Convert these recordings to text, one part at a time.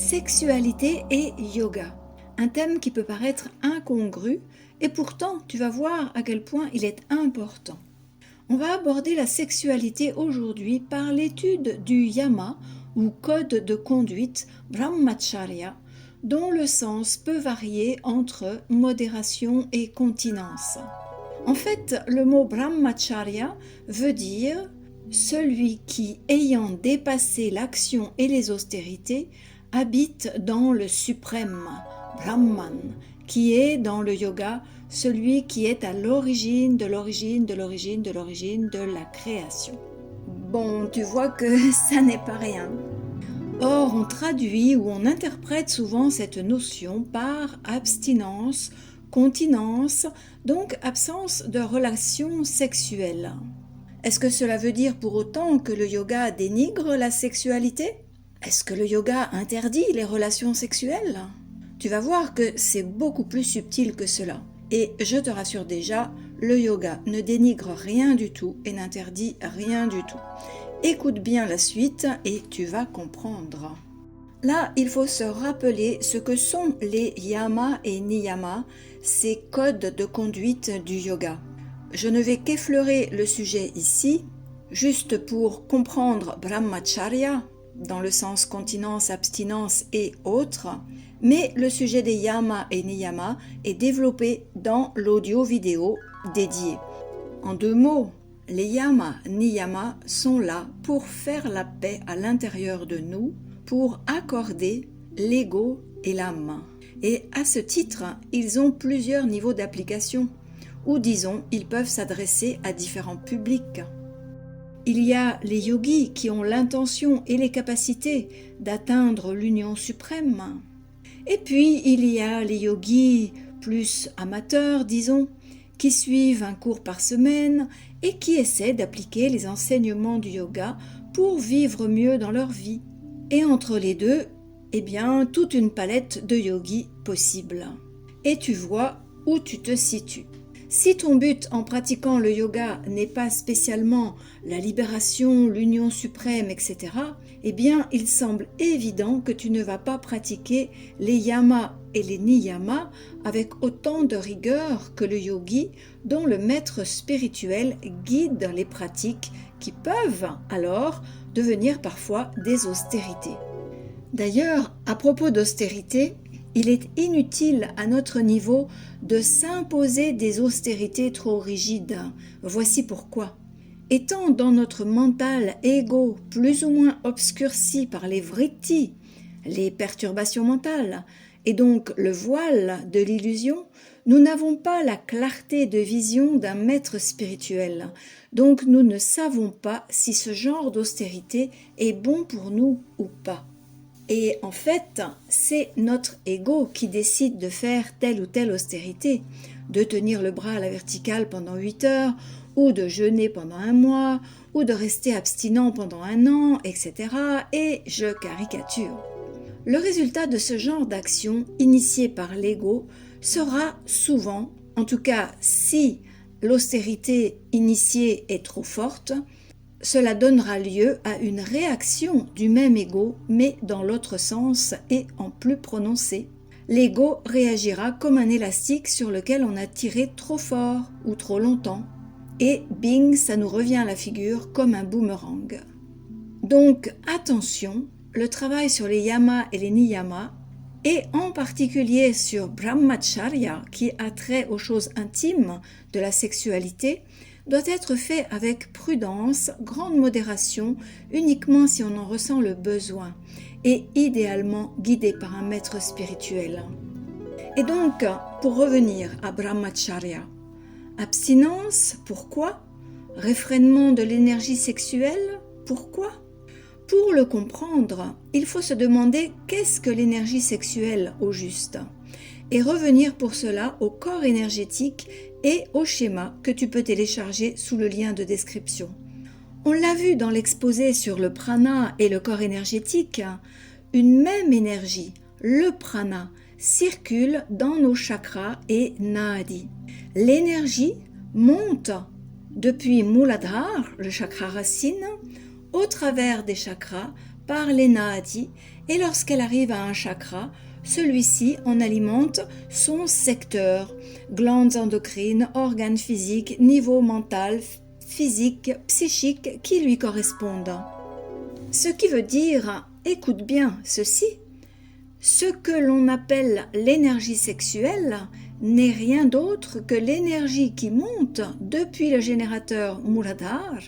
Sexualité et yoga, un thème qui peut paraître incongru et pourtant tu vas voir à quel point il est important. On va aborder la sexualité aujourd'hui par l'étude du yama ou code de conduite brahmacharya dont le sens peut varier entre modération et continence. En fait, le mot brahmacharya veut dire celui qui, ayant dépassé l'action et les austérités, habite dans le suprême, Brahman, qui est dans le yoga celui qui est à l'origine de l'origine de l'origine de l'origine de la création. Bon, tu vois que ça n'est pas rien. Or, on traduit ou on interprète souvent cette notion par abstinence, continence, donc absence de relations sexuelles. Est-ce que cela veut dire pour autant que le yoga dénigre la sexualité ? Est-ce que le yoga interdit les relations sexuelles ? Tu vas voir que c'est beaucoup plus subtil que cela. Et je te rassure déjà, le yoga ne dénigre rien du tout et n'interdit rien du tout. Écoute bien la suite et tu vas comprendre. Là, il faut se rappeler ce que sont les yamas et niyamas, ces codes de conduite du yoga. Je ne vais qu'effleurer le sujet ici, juste pour comprendre brahmacharya, dans le sens continence, abstinence et autres, mais le sujet des yamas et niyamas est développé dans l'audio-vidéo dédié. En 2 mots, les yamas, niyamas sont là pour faire la paix à l'intérieur de nous, pour accorder l'ego et l'âme. Et à ce titre, ils ont plusieurs niveaux d'application, ou disons, ils peuvent s'adresser à différents publics. Il y a les yogis qui ont l'intention et les capacités d'atteindre l'union suprême. Et puis, il y a les yogis plus amateurs, disons, qui suivent un cours par semaine et qui essaient d'appliquer les enseignements du yoga pour vivre mieux dans leur vie. Et entre les deux, eh bien, toute une palette de yogis possibles. Et tu vois où tu te situes. Si ton but en pratiquant le yoga n'est pas spécialement la libération, l'union suprême, etc., eh bien, il semble évident que tu ne vas pas pratiquer les yamas et les niyamas avec autant de rigueur que le yogi dont le maître spirituel guide les pratiques qui peuvent alors devenir parfois des austérités. D'ailleurs, à propos d'austérité, il est inutile à notre niveau de s'imposer des austérités trop rigides. Voici pourquoi. Étant dans notre mental égo plus ou moins obscurci par les vrittis, les perturbations mentales, et donc le voile de l'illusion, nous n'avons pas la clarté de vision d'un maître spirituel. Donc nous ne savons pas si ce genre d'austérité est bon pour nous ou pas. Et en fait, c'est notre ego qui décide de faire telle ou telle austérité, de tenir le bras à la verticale pendant 8 heures, ou de jeûner pendant 1 mois, ou de rester abstinent pendant 1 an, etc. Et je caricature. Le résultat de ce genre d'action initiée par l'ego sera souvent, en tout cas si l'austérité initiée est trop forte, cela donnera lieu à une réaction du même ego, mais dans l'autre sens et en plus prononcé. L'ego réagira comme un élastique sur lequel on a tiré trop fort ou trop longtemps. Et bing, ça nous revient à la figure comme un boomerang. Donc attention, le travail sur les yamas et les niyamas, et en particulier sur brahmacharya, qui a trait aux choses intimes de la sexualité, doit être fait avec prudence, grande modération, uniquement si on en ressent le besoin, et idéalement guidé par un maître spirituel. Et donc, pour revenir à brahmacharya, abstinence, pourquoi ? Réfrénement de l'énergie sexuelle, pourquoi ? Pour le comprendre, il faut se demander qu'est-ce que l'énergie sexuelle au juste, et revenir pour cela au corps énergétique et au schéma que tu peux télécharger sous le lien de description. On l'a vu dans l'exposé sur le prana et le corps énergétique, une même énergie, le prana, circule dans nos chakras et nadis. L'énergie monte depuis Muladhara, le chakra racine, au travers des chakras, par les nadis et lorsqu'elle arrive à un chakra, celui-ci en alimente son secteur, glandes endocrines, organes physiques, niveau mental, physique, psychique qui lui correspondent. Ce qui veut dire, écoute bien ceci, ce que l'on appelle l'énergie sexuelle n'est rien d'autre que l'énergie qui monte depuis le générateur Muladhara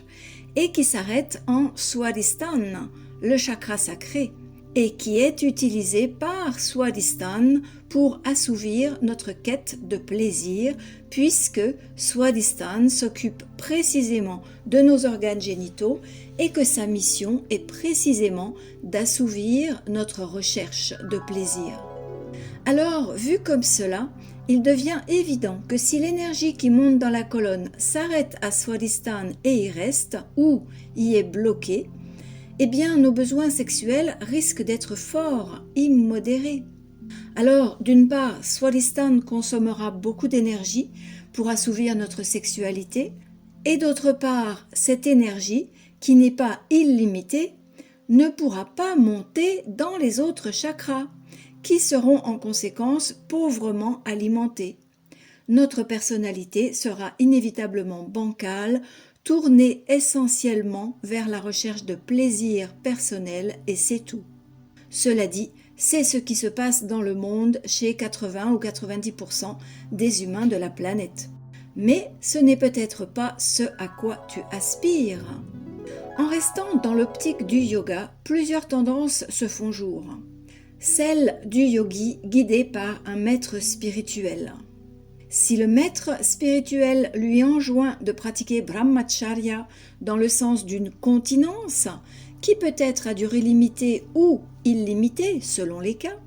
et qui s'arrête en Swadhisthana, le chakra sacré, et qui est utilisée par Swadhisthana pour assouvir notre quête de plaisir, puisque Swadhisthana s'occupe précisément de nos organes génitaux et que sa mission est précisément d'assouvir notre recherche de plaisir. Alors, vu comme cela, il devient évident que si l'énergie qui monte dans la colonne s'arrête à Swadhisthana et y reste, ou y est bloquée, eh bien nos besoins sexuels risquent d'être forts, immodérés. Alors, d'une part, Swadhisthana consommera beaucoup d'énergie pour assouvir notre sexualité, et d'autre part, cette énergie, qui n'est pas illimitée, ne pourra pas monter dans les autres chakras, qui seront en conséquence pauvrement alimentés. Notre personnalité sera inévitablement bancale, tournée essentiellement vers la recherche de plaisir personnel et c'est tout. Cela dit, c'est ce qui se passe dans le monde chez 80 ou 90% des humains de la planète. Mais ce n'est peut-être pas ce à quoi tu aspires. En restant dans l'optique du yoga, plusieurs tendances se font jour. Celle du yogi guidé par un maître spirituel. Si le maître spirituel lui enjoint de pratiquer brahmacharya dans le sens d'une continence, qui peut être à durée limitée ou illimitée selon les cas,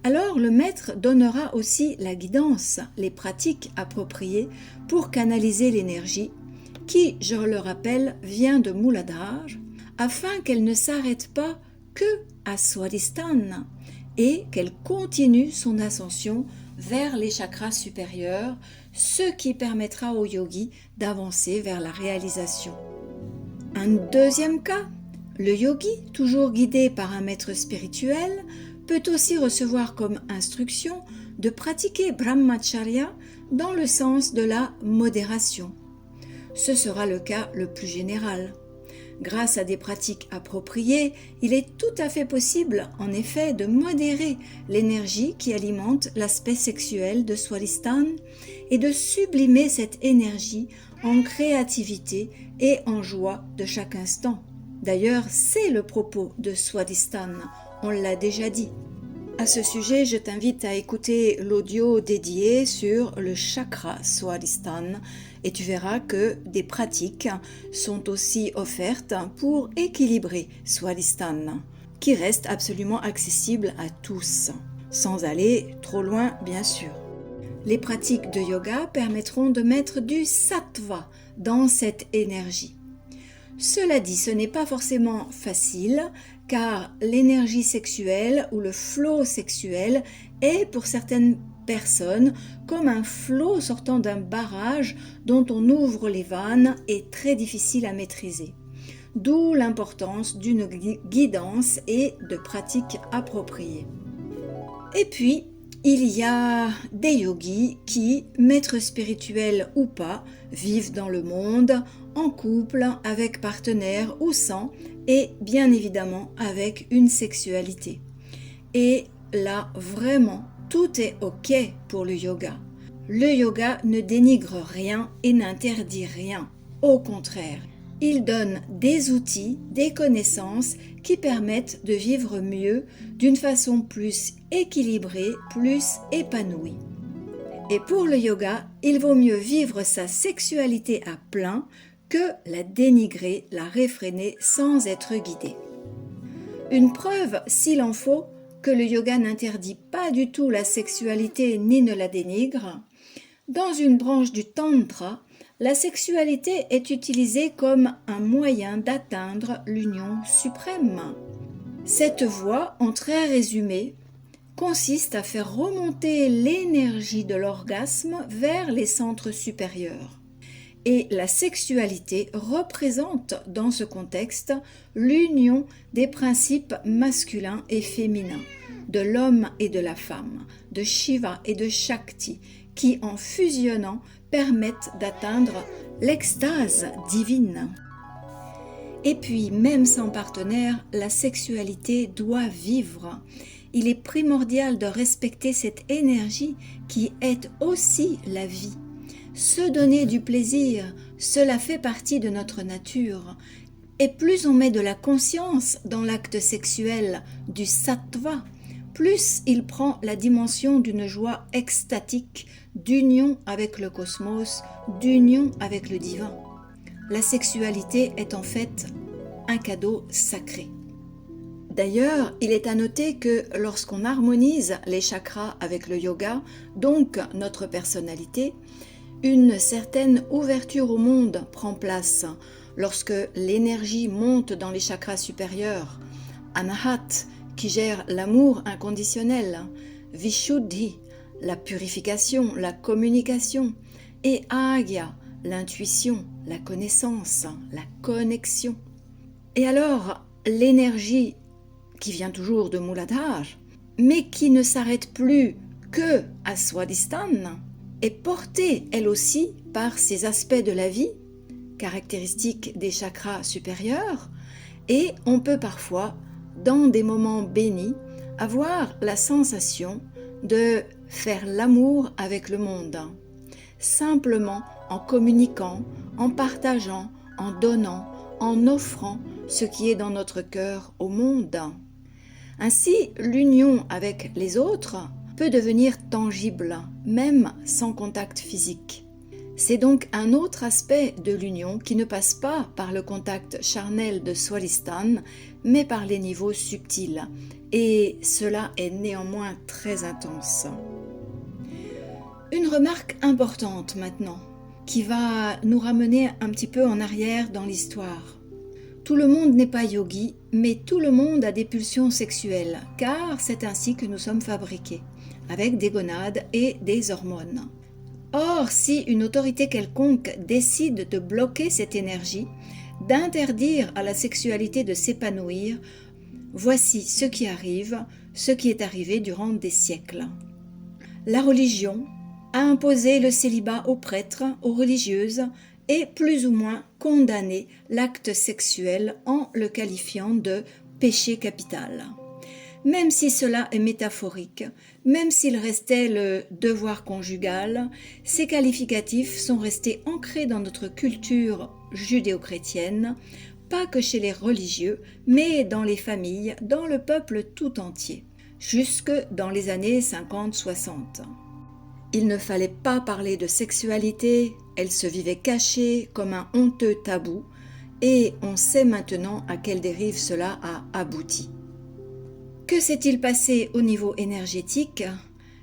alors le maître donnera aussi la guidance, les pratiques appropriées pour canaliser l'énergie qui, je le rappelle, vient de Muladhara, afin qu'elle ne s'arrête pas que à Swadhisthana et qu'elle continue son ascension vers les chakras supérieurs, ce qui permettra au yogi d'avancer vers la réalisation. Un deuxième cas, le yogi, toujours guidé par un maître spirituel, peut aussi recevoir comme instruction de pratiquer brahmacharya dans le sens de la modération. Ce sera le cas le plus général. Grâce à des pratiques appropriées, il est tout à fait possible, en effet, de modérer l'énergie qui alimente l'aspect sexuel de Swadhisthana et de sublimer cette énergie en créativité et en joie de chaque instant. D'ailleurs, c'est le propos de Swadhisthana, on l'a déjà dit. À ce sujet, je t'invite à écouter l'audio dédié sur le chakra Swadhisthana et tu verras que des pratiques sont aussi offertes pour équilibrer Swadhisthana, qui reste absolument accessible à tous, sans aller trop loin bien sûr. Les pratiques de yoga permettront de mettre du sattva dans cette énergie. Cela dit, ce n'est pas forcément facile, car l'énergie sexuelle ou le flot sexuel est pour certaines personnes comme un flot sortant d'un barrage dont on ouvre les vannes et très difficile à maîtriser. D'où l'importance d'une guidance et de pratiques appropriées. Et puis, il y a des yogis qui, maîtres spirituels ou pas, vivent dans le monde, en couple, avec partenaire ou sans, et bien évidemment avec une sexualité. Et là, vraiment, tout est OK pour le yoga. Le yoga ne dénigre rien et n'interdit rien. Au contraire, il donne des outils, des connaissances qui permettent de vivre mieux, d'une façon plus équilibrée, plus épanouie. Et pour le yoga, il vaut mieux vivre sa sexualité à plein que la dénigrer, la réfréner sans être guidé. Une preuve, s'il en faut, que le yoga n'interdit pas du tout la sexualité ni ne la dénigre, dans une branche du tantra, la sexualité est utilisée comme un moyen d'atteindre l'union suprême. Cette voie, en très résumé, consiste à faire remonter l'énergie de l'orgasme vers les centres supérieurs. Et la sexualité représente dans ce contexte l'union des principes masculins et féminins, de l'homme et de la femme, de Shiva et de Shakti, qui en fusionnant permettent d'atteindre l'extase divine. Et puis, même sans partenaire, la sexualité doit vivre. Il est primordial de respecter cette énergie qui est aussi la vie. Se donner du plaisir, cela fait partie de notre nature. Et plus on met de la conscience dans l'acte sexuel, du sattva, plus il prend la dimension d'une joie extatique, d'union avec le cosmos, d'union avec le divin. La sexualité est en fait un cadeau sacré. D'ailleurs, il est à noter que lorsqu'on harmonise les chakras avec le yoga, donc notre personnalité, une certaine ouverture au monde prend place lorsque l'énergie monte dans les chakras supérieurs. Anahat, qui gère l'amour inconditionnel, Vishuddhi, la purification, la communication, et Agya, l'intuition, la connaissance, la connexion. Et alors, l'énergie qui vient toujours de Muladhara, mais qui ne s'arrête plus que à Swadhisthana, est portée elle aussi par ces aspects de la vie, caractéristiques des chakras supérieurs, et on peut parfois, dans des moments bénis, avoir la sensation de faire l'amour avec le monde, simplement en communiquant, en partageant, en donnant, en offrant ce qui est dans notre cœur au monde. Ainsi, l'union avec les autres peut devenir tangible, même sans contact physique. C'est donc un autre aspect de l'union qui ne passe pas par le contact charnel de Swadhisthana, mais par les niveaux subtils. Et cela est néanmoins très intense. Une remarque importante maintenant, qui va nous ramener un petit peu en arrière dans l'histoire. Tout le monde n'est pas yogi, mais tout le monde a des pulsions sexuelles, car c'est ainsi que nous sommes fabriqués, avec des gonades et des hormones. Or, si une autorité quelconque décide de bloquer cette énergie, d'interdire à la sexualité de s'épanouir, voici ce qui arrive, ce qui est arrivé durant des siècles. La religion a imposé le célibat aux prêtres, aux religieuses, et plus ou moins condamné l'acte sexuel en le qualifiant de péché capital. Même si cela est métaphorique, même s'il restait le devoir conjugal, ces qualificatifs sont restés ancrés dans notre culture judéo-chrétienne, pas que chez les religieux, mais dans les familles, dans le peuple tout entier, jusque dans les années 50-60. Il ne fallait pas parler de sexualité, elle se vivait cachée comme un honteux tabou, et on sait maintenant à quelle dérive cela a abouti. Que s'est-il passé au niveau énergétique ?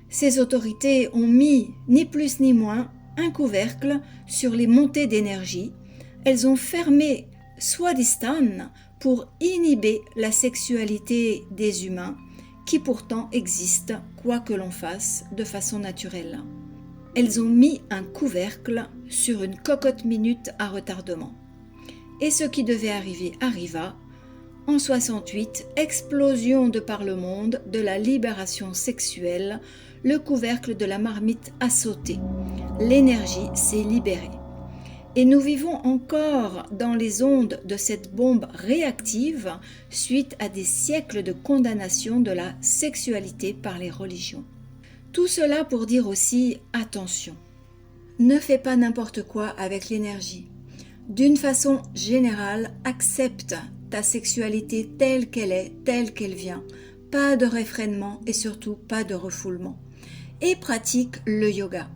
Ces autorités ont mis, ni plus ni moins, un couvercle sur les montées d'énergie. Elles ont fermé Swadhisthana pour inhiber la sexualité des humains, qui pourtant existe, quoi que l'on fasse, de façon naturelle. Elles ont mis un couvercle sur une cocotte-minute à retardement. Et ce qui devait arriver arriva. En 68, explosion de par le monde de la libération sexuelle, le couvercle de la marmite a sauté. L'énergie s'est libérée. Et nous vivons encore dans les ondes de cette bombe réactive suite à des siècles de condamnation de la sexualité par les religions. Tout cela pour dire aussi attention. Ne fais pas n'importe quoi avec l'énergie. D'une façon générale, accepte ta sexualité telle qu'elle est, telle qu'elle vient. Pas de réfrénement et surtout pas de refoulement. Et pratique le yoga.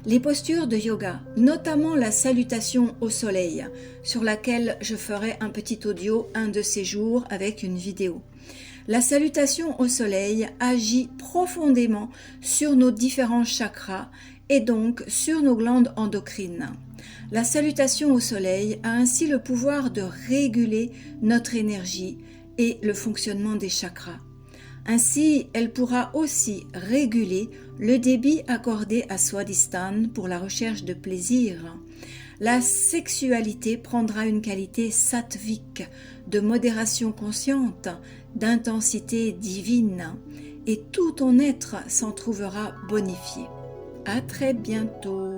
Les postures de yoga, notamment la salutation au soleil, sur laquelle je ferai un petit audio un de ces jours avec une vidéo. La salutation au soleil agit profondément sur nos différents chakras et donc sur nos glandes endocrines. La salutation au soleil a ainsi le pouvoir de réguler notre énergie et le fonctionnement des chakras. Ainsi, elle pourra aussi réguler le débit accordé à Swadhisthana pour la recherche de plaisir. la sexualité prendra une qualité sattvique, de modération consciente, d'intensité divine, et tout ton être s'en trouvera bonifié. À très bientôt.